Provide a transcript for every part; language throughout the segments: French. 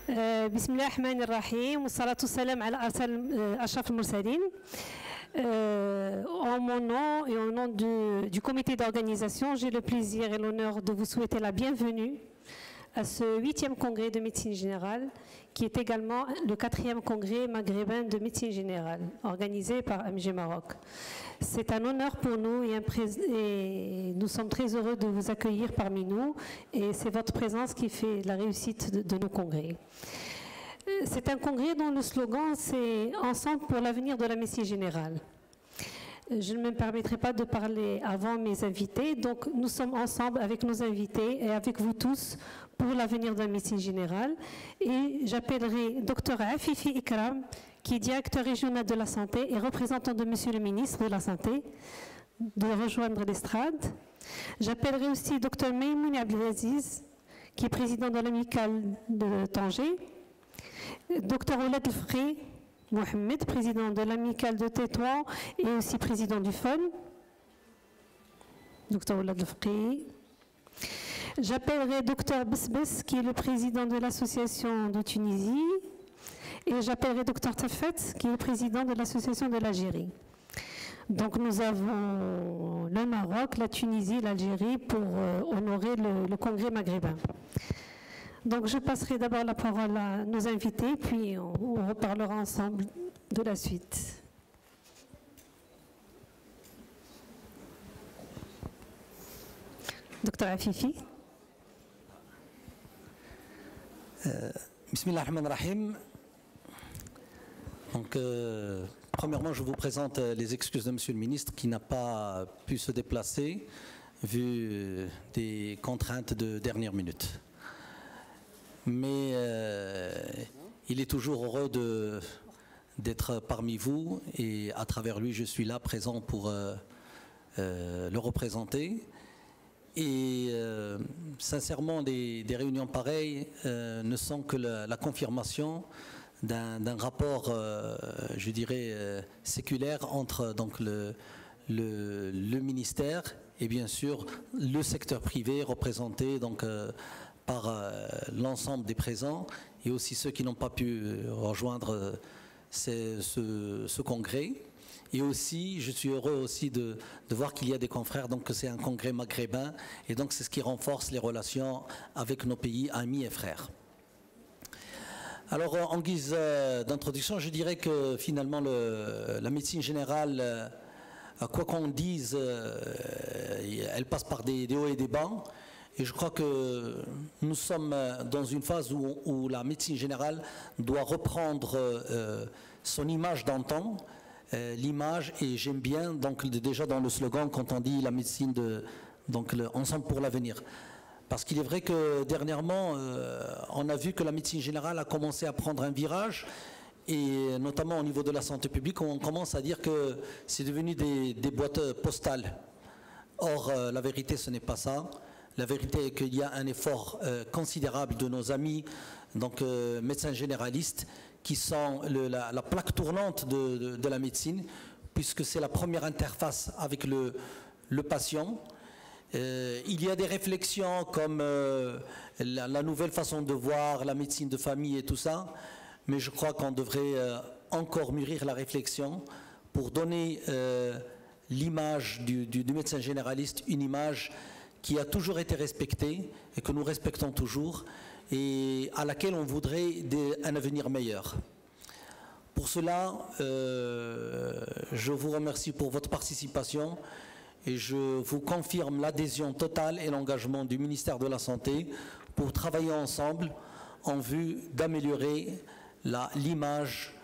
بسم الله الرحمن الرحيم والصلاة والسلام على أشرف المرسلين. En mon nom et au nom du comité d'organisation, j'ai le plaisir et l'honneur de vous souhaiter la bienvenue à ce 8e congrès de médecine générale, qui est également le 4e congrès maghrébin de médecine générale, organisé par MG Maroc. C'est un honneur pour nous et nous sommes très heureux de vous accueillir parmi nous, et c'est votre présence qui fait la réussite de nos congrès. C'est un congrès dont le slogan c'est « Ensemble pour l'avenir de la médecine générale ». Je ne me permettrai pas de parler avant mes invités, donc nous sommes ensemble avec nos invités et avec vous tous pour l'avenir de la médecine générale. Et j'appellerai Dr Afifi Ikram, qui est directeur régional de la santé et représentant de Monsieur le ministre de la Santé, de rejoindre l'estrade. J'appellerai aussi Dr Maymouni Abdelaziz, qui est président de l'amicale de Tanger. Dr Oulad El-Fqi Mohamed, président de l'amicale de Tétouan et aussi président du FON. Dr Oulad El-Fqi. J'appellerai Dr Besbes, qui est le président de l'association de Tunisie. Et j'appellerai Dr Tafet, qui est le président de l'association de l'Algérie. Donc nous avons le Maroc, la Tunisie, l'Algérie pour honorer le congrès maghrébin. Donc je passerai d'abord la parole à nos invités, puis on reparlera ensemble de la suite. Dr Afifi. Bismillahirrahmanirrahim. Donc, premièrement, je vous présente les excuses de Monsieur le ministre qui n'a pas pu se déplacer vu des contraintes de dernière minute. Mais il est toujours heureux d'être parmi vous et à travers lui, je suis là présent pour le représenter. Et sincèrement, des réunions pareilles ne sont que la confirmation d'un rapport, je dirais, séculaire entre donc, le ministère et bien sûr le secteur privé représenté donc, par l'ensemble des présents et aussi ceux qui n'ont pas pu rejoindre ce congrès. Et aussi, je suis heureux aussi de voir qu'il y a des confrères, donc c'est un congrès maghrébin, et donc c'est ce qui renforce les relations avec nos pays amis et frères. Alors, en guise d'introduction, je dirais que finalement, la médecine générale, quoi qu'on dise, elle passe par des hauts et des bas. Et je crois que nous sommes dans une phase où la médecine générale doit reprendre son image d'antan, l'image, et j'aime bien donc déjà dans le slogan quand on dit la médecine donc ensemble pour l'avenir. Parce qu'il est vrai que dernièrement, on a vu que la médecine générale a commencé à prendre un virage, et notamment au niveau de la santé publique, on commence à dire que c'est devenu des boîtes postales. Or, la vérité, ce n'est pas ça. La vérité est qu'il y a un effort considérable de nos amis, donc médecins généralistes, qui sont la plaque tournante de la médecine, puisque c'est la première interface avec le patient. Il y a des réflexions comme la nouvelle façon de voir la médecine de famille et tout ça, mais je crois qu'on devrait encore mûrir la réflexion pour donner l'image du médecin généraliste, une image qui a toujours été respectée et que nous respectons toujours et à laquelle on voudrait un avenir meilleur. Pour cela, je vous remercie pour votre participation et je vous confirme l'adhésion totale et l'engagement du ministère de la Santé pour travailler ensemble en vue d'améliorer l'image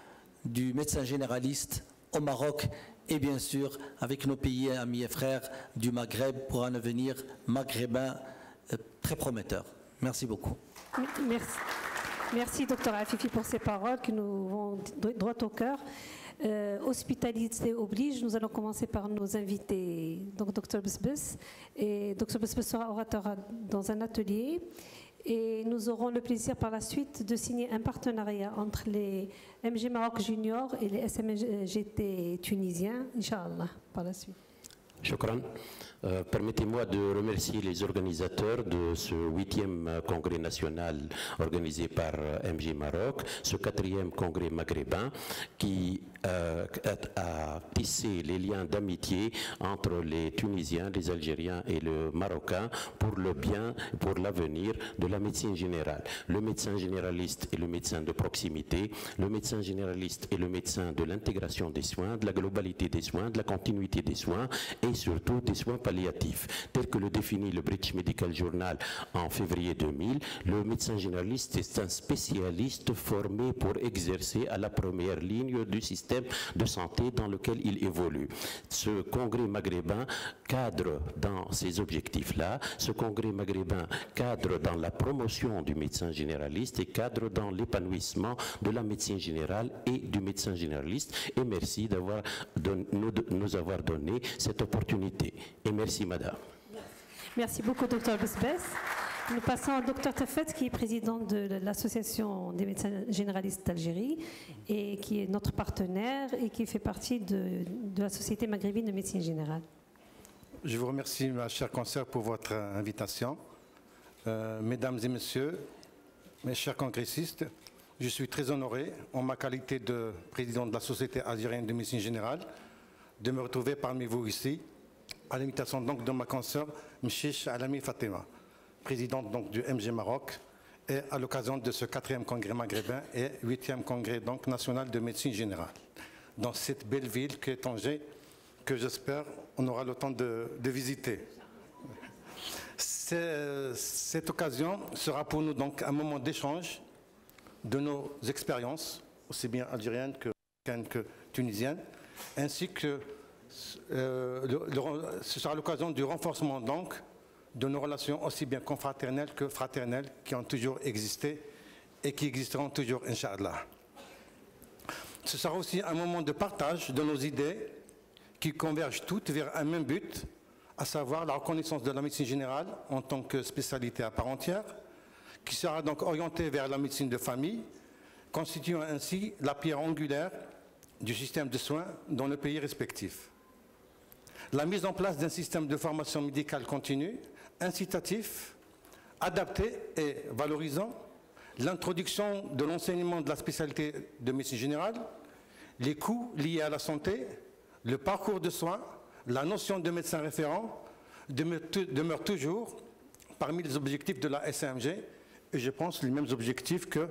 du médecin généraliste au Maroc et bien sûr avec nos pays amis et frères du Maghreb pour un avenir maghrébin très prometteur. Merci beaucoup. Merci. Merci Dr Afifi pour ces paroles qui nous vont droit au cœur. Hospitalité oblige, nous allons commencer par nos invités, donc Dr Besbes. Et Dr Besbes sera orateur dans un atelier. Et nous aurons le plaisir par la suite de signer un partenariat entre les MG Maroc Junior et les SMGT tunisiens, Inch'Allah, par la suite. Shukran. Permettez-moi de remercier les organisateurs de ce 8e congrès national organisé par MG Maroc, ce 4e congrès maghrébin qui a tissé les liens d'amitié entre les Tunisiens, les Algériens et le Marocain pour le bien, pour l'avenir de la médecine générale. Le médecin généraliste est le médecin de proximité, le médecin généraliste est le médecin de l'intégration des soins, de la globalité des soins, de la continuité des soins et surtout des soins palliatifs. Tel que le définit le British Medical Journal en février 2000, le médecin généraliste est un spécialiste formé pour exercer à la première ligne du système de santé dans lequel il évolue. Ce congrès maghrébin cadre dans ces objectifs-là. Ce congrès maghrébin cadre dans la promotion du médecin généraliste et cadre dans l'épanouissement de la médecine générale et du médecin généraliste. Et merci d'avoir nous avoir donné cette opportunité. Et merci, madame. Merci beaucoup, Dr Besbes. Nous passons au Dr Tafet, qui est président de l'Association des médecins généralistes d'Algérie et qui est notre partenaire et qui fait partie de la Société maghrébine de médecine générale. Je vous remercie, ma chère consoeur, pour votre invitation. Mesdames et messieurs, mes chers congressistes, je suis très honoré, en ma qualité de président de la Société algérienne de médecine générale, de me retrouver parmi vous ici, à l'imitation donc de ma consoeur, Mchiche Alami Fatima, présidente donc du MG Maroc, et à l'occasion de ce 4e congrès maghrébin et 8e congrès donc national de médecine générale, dans cette belle ville qui est Tanger, que j'espère on aura le temps de visiter. Cette occasion sera pour nous donc un moment d'échange de nos expériences, aussi bien algériennes que tunisiennes, ainsi que ce sera l'occasion du renforcement donc de nos relations aussi bien confraternelles que fraternelles qui ont toujours existé et qui existeront toujours, Inch'Allah. Ce sera aussi un moment de partage de nos idées qui convergent toutes vers un même but, à savoir la reconnaissance de la médecine générale en tant que spécialité à part entière, qui sera donc orientée vers la médecine de famille, constituant ainsi la pierre angulaire du système de soins dans nos pays respectifs. La mise en place d'un système de formation médicale continue, incitatif, adapté et valorisant, l'introduction de l'enseignement de la spécialité de médecine générale, les coûts liés à la santé, le parcours de soins, la notion de médecin référent demeure toujours parmi les objectifs de la SAMG, et je pense les mêmes objectifs que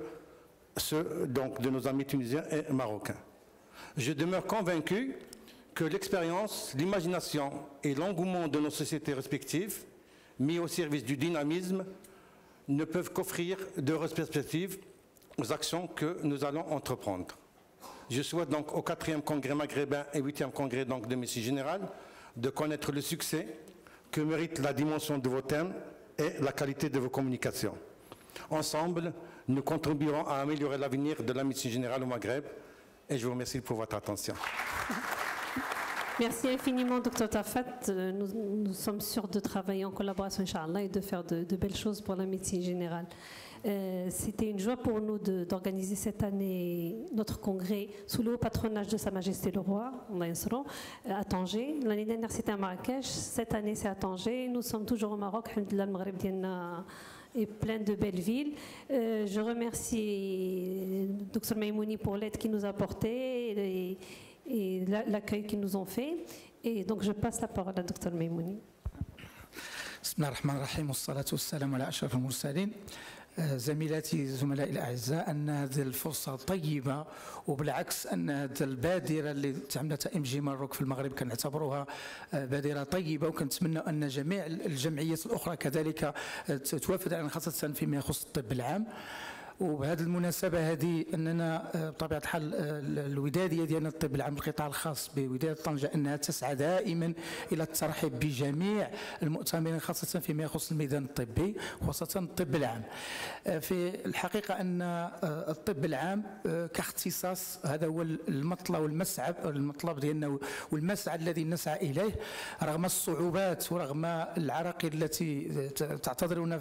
ceux donc, de nos amis tunisiens et marocains. Je demeure convaincu que l'expérience, l'imagination et l'engouement de nos sociétés respectives, mis au service du dynamisme, ne peuvent qu'offrir d'heureuses perspectives aux actions que nous allons entreprendre. Je souhaite donc au 4e congrès maghrébin et 8e congrès donc de médecine générale de connaître le succès que mérite la dimension de vos thèmes et la qualité de vos communications. Ensemble, nous contribuerons à améliorer l'avenir de la médecine générale au Maghreb et je vous remercie pour votre attention. Merci infiniment, Dr Tafet. Nous sommes sûrs de travailler en collaboration, Inch'Allah, et de faire de belles choses pour la médecine générale. C'était une joie pour nous d'organiser cette année notre congrès sous le haut patronage de Sa Majesté le Roi, à Tanger. L'année dernière, c'était à Marrakech. Cette année, c'est à Tanger. Nous sommes toujours au Maroc. Alhamdoulilah, le Maghreb est plein de belles villes. Je remercie Dr Maïmouni pour l'aide qu'il nous a apportée et l'accueil qu'ils nous ont fait. Et donc, je passe la parole à Dr Maïmouni. Bismillah ar-Rahman ar-Rahim, wassalatu wassalamu ala ashraf al-mursalin. زميلاتي زملائي الاعزاء ان هذه الفرصه طيبه وبالعكس ان هذه البادره اللي تعملتها ام جي ماروك في المغرب كنعتبروها بادره طيبه وكنتمنى ان جميع الجمعيات الاخرى كذلك توافد علينا خاصه فيما يخص الطب العام. وبهذه المناسبة هذه أننا بطبيعة الحال الودادية ديالنا الطب العام القطاع الخاص بوداية طنجة أنها تسعى دائما إلى الترحيب بجميع المؤتمرين خاصة فيما يخص الميدان الطبي وخاصة الطب العام. في الحقيقة أن الطب العام كاختصاص هذا هو المطلب ديالنا والمسعى الذي نسعى إليه رغم الصعوبات ورغم العراقيل التي تعتذرنا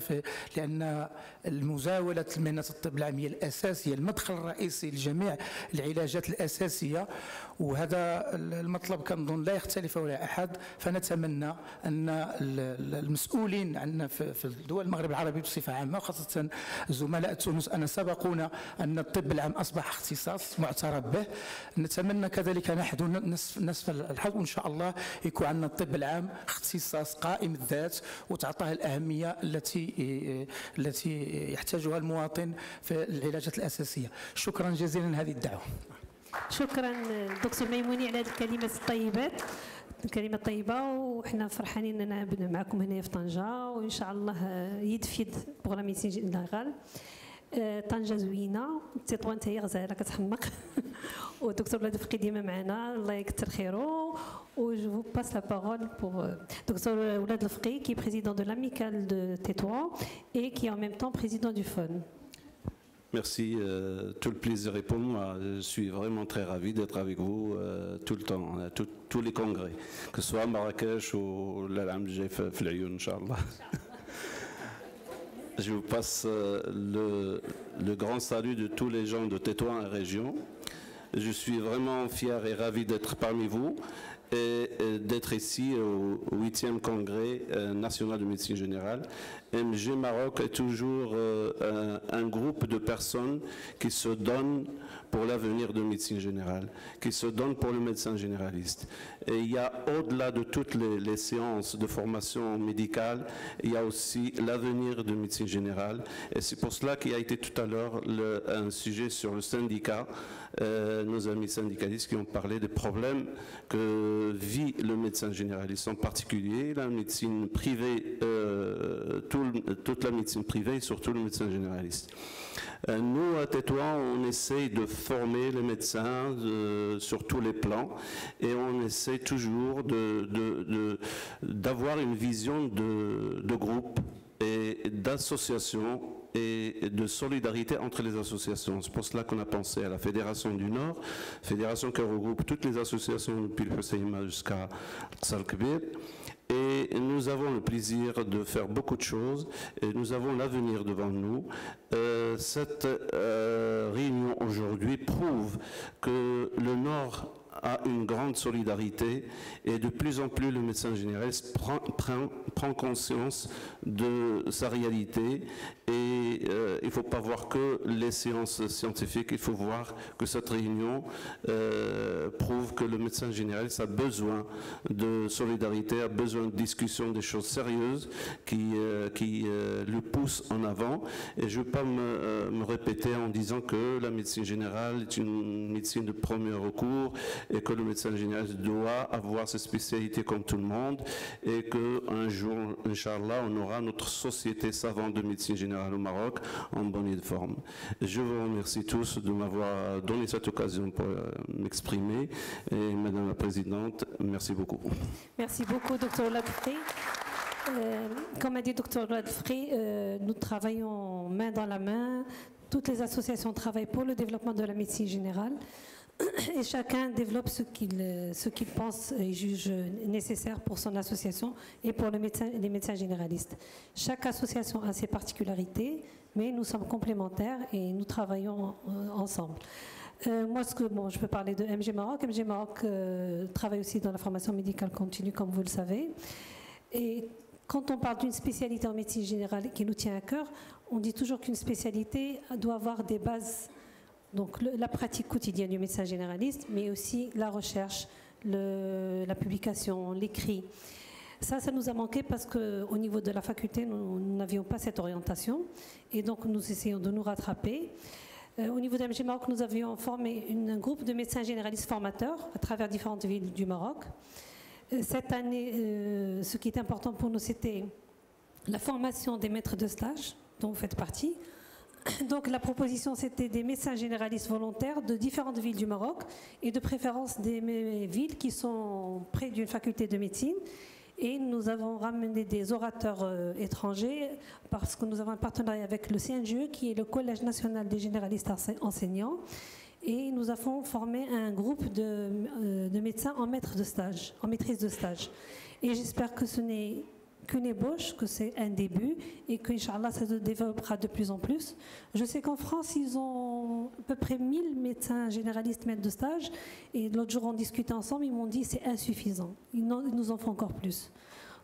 لأن المزاولة المهنة الطبية الطب العام هي الأساس، هي المدخل الرئيسي لجميع العلاجات الأساسية، وهذا المطلب كنظن لا يختلف ولا أحد. فنتمنى أن المسؤولين عندنا في دول المغرب العربي بصفة عامة، وخاصة زملاء تونس أن سبقونا أن الطب العام أصبح اختصاص معترف به. نتمنى كذلك نحن نصف الحظ، وإن شاء الله يكون عندنا الطب العام اختصاص قائم الذات وتعطاه الأهمية التي يحتاجها المواطن في العلاجات الأساسية. شكرا جزيلا لهذه الدعوة. شكرا دكتور ميموني على هذه الكلمات الطيبات، الكلمة الطيبة، وحنا فرحانين اننا معكم هنا في طنجة، وان شاء الله يد في يد بوغ لا ميديسين جينيرال. طنجة زوينة، تطوان تاهي غزالة كتحمق والدكتور ولاد الفقي ديما معنا، الله يكثر خيره. و je vous passe la parole pour docteur Oulad Lefqi, qui est président de l'amicale de Tétouan et qui est en même temps président du FON. Merci, tout le plaisir est pour moi. Je suis vraiment très ravi d'être avec vous tout le temps, tous les congrès, que ce soit à Marrakech ou l'Alam Jef Flayoun, Inch'Allah. Je vous passe le grand salut de tous les gens de Tétouan et région. Je suis vraiment fier et ravi d'être parmi vous et d'être ici au 8e congrès national de médecine générale. MG Maroc est toujours un groupe de personnes qui se donnent pour l'avenir de médecine générale, qui se donnent pour le médecin généraliste. Et il y a, au-delà de toutes les séances de formation médicale, il y a aussi l'avenir de médecine générale. Et c'est pour cela qu'il y a été tout à l'heure un sujet sur le syndicat, nos amis syndicalistes qui ont parlé des problèmes que vit le médecin généraliste, en particulier la médecine privée, toute la médecine privée et surtout le médecin généraliste. Nous, à Tétouan, on essaye de former les médecins sur tous les plans et on essaye toujours d'avoir une vision de groupe et d'association et de solidarité entre les associations. C'est pour cela qu'on a pensé à la Fédération du Nord, fédération qui regroupe toutes les associations depuis le Husseima jusqu'à Salkbir. Et nous avons le plaisir de faire beaucoup de choses et nous avons l'avenir devant nous. Cette réunion aujourd'hui prouve que le Nord a une grande solidarité et de plus en plus le médecin généraliste prend conscience de sa réalité et il ne faut pas voir que les séances scientifiques, il faut voir que cette réunion prouve que le médecin généraliste a besoin de solidarité, a besoin de discussion, des choses sérieuses qui le poussent en avant. Et je ne veux pas me répéter en disant que la médecine générale est une médecine de premier recours et que le médecin généraliste doit avoir ses spécialités comme tout le monde et qu'un jour, Inch'Allah, on aura notre société savante de médecine générale au Maroc en bonne et due forme. Je vous remercie tous de m'avoir donné cette occasion pour m'exprimer et Madame la Présidente, merci beaucoup. Merci beaucoup, Dr Oulad Lefqi. Comme a dit Dr Oulad Lefqi, nous travaillons main dans la main. Toutes les associations travaillent pour le développement de la médecine générale. Et chacun développe ce qu'il pense et juge nécessaire pour son association et pour les médecins généralistes. Chaque association a ses particularités, mais nous sommes complémentaires et nous travaillons ensemble. Moi, je peux parler de MG Maroc. MG Maroc travaille aussi dans la formation médicale continue, comme vous le savez. Et quand on parle d'une spécialité en médecine générale qui nous tient à cœur, on dit toujours qu'une spécialité doit avoir des bases. Donc la pratique quotidienne du médecin généraliste, mais aussi la recherche, la publication, l'écrit. Ça nous a manqué parce qu'au niveau de la faculté, nous n'avions pas cette orientation. Et donc nous essayons de nous rattraper. Au niveau d'MG Maroc, nous avions formé un groupe de médecins généralistes formateurs à travers différentes villes du Maroc. Cette année, ce qui est important pour nous, c'était la formation des maîtres de stage, dont vous faites partie. Donc la proposition, c'était des médecins généralistes volontaires de différentes villes du Maroc et de préférence des villes qui sont près d'une faculté de médecine. Et nous avons ramené des orateurs étrangers parce que nous avons un partenariat avec le CNGE, qui est le Collège national des généralistes enseignants. Et nous avons formé un groupe de médecins en maître de stage, en maîtrise de stage. Et j'espère que ce n'est qu'une ébauche, que c'est un début et qu'Inch'Allah ça se développera de plus en plus. Je sais qu'en France, ils ont à peu près 1000 médecins généralistes maîtres de stage et l'autre jour on discutait ensemble, ils m'ont dit c'est insuffisant, ils nous en font encore plus.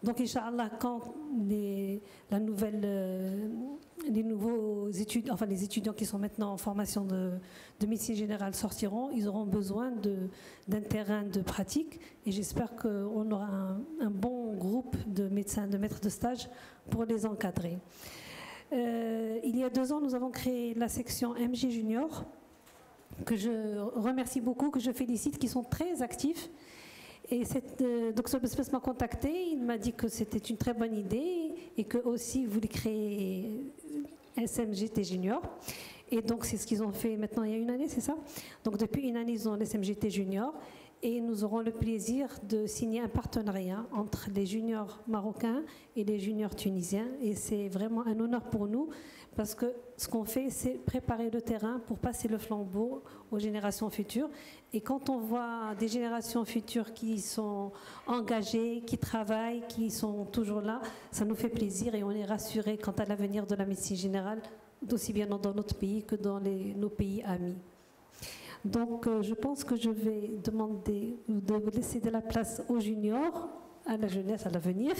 Donc, Inch'Allah, quand les nouveaux étudiants, enfin les étudiants qui sont maintenant en formation de médecine générale sortiront, ils auront besoin d'un terrain de pratique et j'espère qu'on aura un bon groupe de médecins, de maîtres de stage pour les encadrer. Il y a 2 ans, nous avons créé la section MG Junior, que je remercie beaucoup, que je félicite, qui sont très actifs. Et Dr Besbes m'a contacté, il m'a dit que c'était une très bonne idée et que aussi il voulait créer SMGT Junior. Et donc c'est ce qu'ils ont fait maintenant il y a 1 année, c'est ça? Donc depuis 1 année, ils ont l'SMGT Junior et nous aurons le plaisir de signer un partenariat entre les juniors marocains et les juniors tunisiens. Et c'est vraiment un honneur pour nous parce que ce qu'on fait, c'est préparer le terrain pour passer le flambeau aux générations futures. Et quand on voit des générations futures qui sont engagées, qui travaillent, qui sont toujours là, ça nous fait plaisir et on est rassurés quant à l'avenir de la médecine générale, aussi bien dans notre pays que dans nos pays amis. Donc je pense que je vais demander de laisser de la place aux juniors, à la jeunesse, à l'avenir.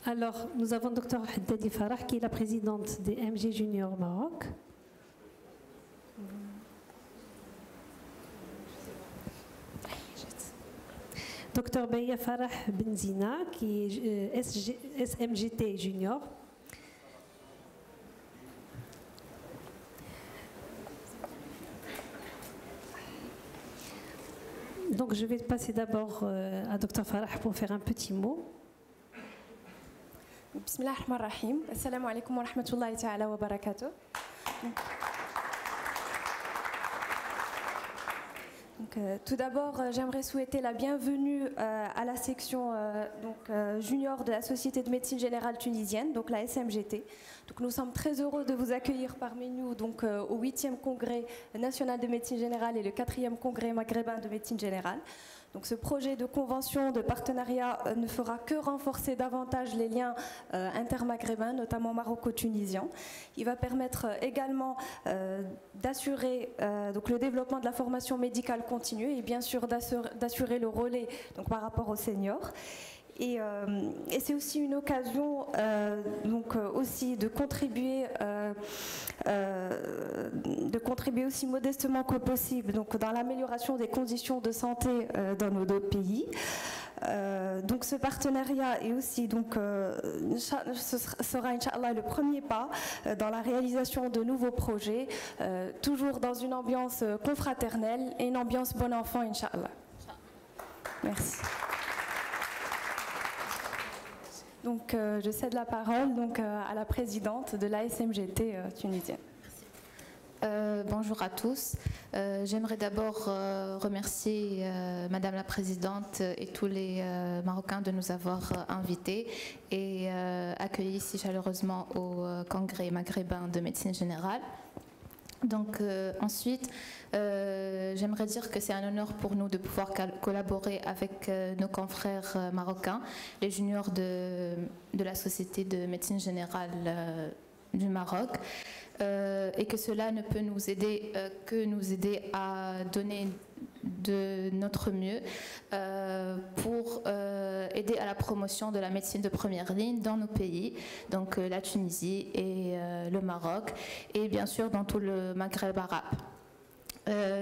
Alors, nous avons Dr Haddadi Farah, qui est la présidente des MG Junior Maroc. Dr Beya Farah Benzina, qui est SMGT Junior. Donc, je vais passer d'abord à Dr Farah pour faire un petit mot. Bismillah ar-Rahman ar-Rahim. Assalamu alaikum wa rahmatullahi ta'ala wa barakatuh. Tout d'abord, j'aimerais souhaiter la bienvenue à la section junior de la Société de médecine générale tunisienne, donc la SMGT. Donc, nous sommes très heureux de vous accueillir parmi nous au 8e congrès national de médecine générale et le 4e congrès maghrébin de médecine générale. Donc ce projet de convention de partenariat ne fera que renforcer davantage les liens intermaghrébins, notamment maroco-tunisiens. Il va permettre également d'assurer le développement de la formation médicale continue et bien sûr d'assurer le relais par rapport aux seniors. Et c'est aussi une occasion aussi de contribuer aussi modestement que possible dans l'amélioration des conditions de santé dans nos 2 pays. Donc ce partenariat est aussi ce sera Inch'Allah le premier pas dans la réalisation de nouveaux projets, toujours dans une ambiance confraternelle et une ambiance bon enfant Inch'Allah. Merci. Donc, je cède la parole à la présidente de la SMGT tunisienne. Bonjour à tous. J'aimerais d'abord remercier Madame la Présidente et tous les Marocains de nous avoir invités et accueillis si chaleureusement au Congrès maghrébin de médecine générale. Donc ensuite, j'aimerais dire que c'est un honneur pour nous de pouvoir collaborer avec nos confrères marocains, les juniors de la Société de médecine générale du Maroc, et que cela ne peut nous aider que nous aider à donner de notre mieux pour aider à la promotion de la médecine de première ligne dans nos pays, donc la Tunisie et le Maroc, et bien sûr dans tout le Maghreb arabe.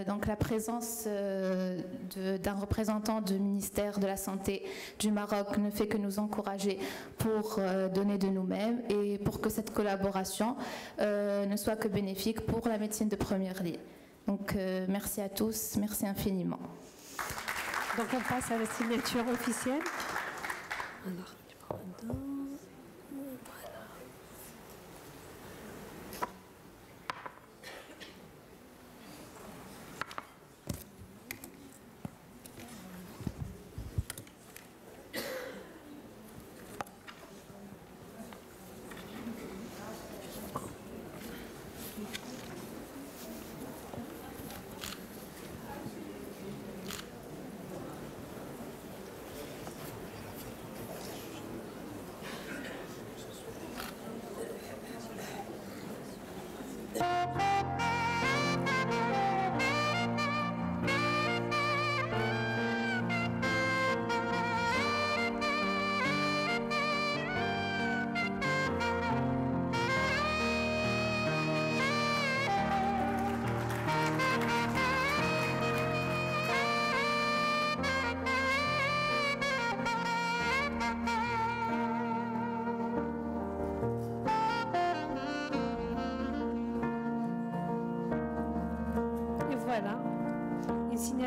Donc la présence d'un représentant du ministère de la Santé du Maroc ne fait que nous encourager pour donner de nous-mêmes et pour que cette collaboration ne soit que bénéfique pour la médecine de première ligne. Donc merci à tous, merci infiniment. Donc on passe à la signature officielle. Alors,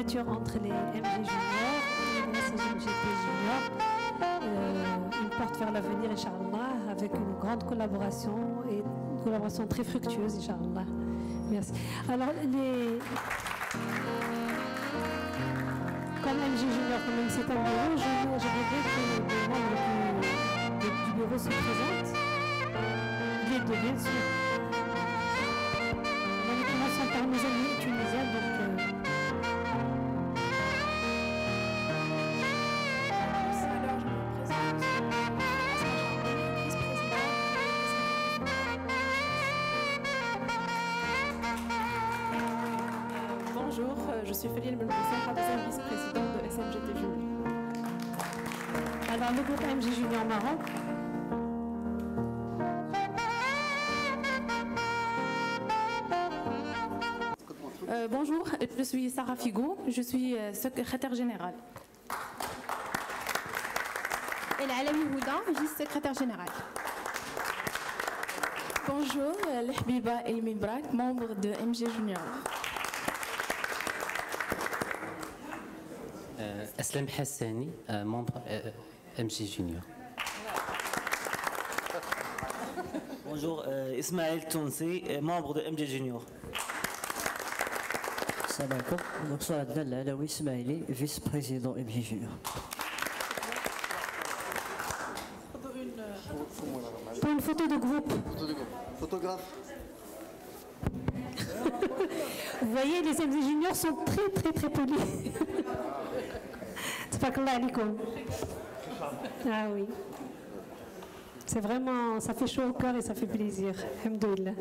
signature entre les MG Juniors et les SMGT Juniors. Une porte vers l'avenir, Inch'Allah, avec une grande collaboration et une collaboration très fructueuse, Inch'Allah. Merci. Alors, comme MG Junior, quand même, c'est un bureau, j'aimerais que les membres du bureau se présentent. Les deux, bien sûr. Nous commençons par nos amis tunisiens. Bonjour, je suis Félix Belboussa, deuxième vice-présidente de SMGT Junior. Alors, le groupe MG Junior Maroc. Bonjour, je suis Sarah Figo, je suis secrétaire générale. Et Alawi Houda, vice-secrétaire générale. Bonjour, L'Hbiba Elmi Brak, membre de MG Junior. Aslam Hassani, membre MG Junior. Bonjour, Ismaël Tounsi, membre de MG Junior. Salam alaikum, bonsoir Abdel Alaoui Ismaili, vice-président MG Junior. Pour une photo de groupe. Photographe. Vous voyez, les MG Juniors sont très polis. Tabakallah alikoum. Ah oui. C'est vraiment, ça fait chaud au cœur et ça fait plaisir. Alhamdoulilah.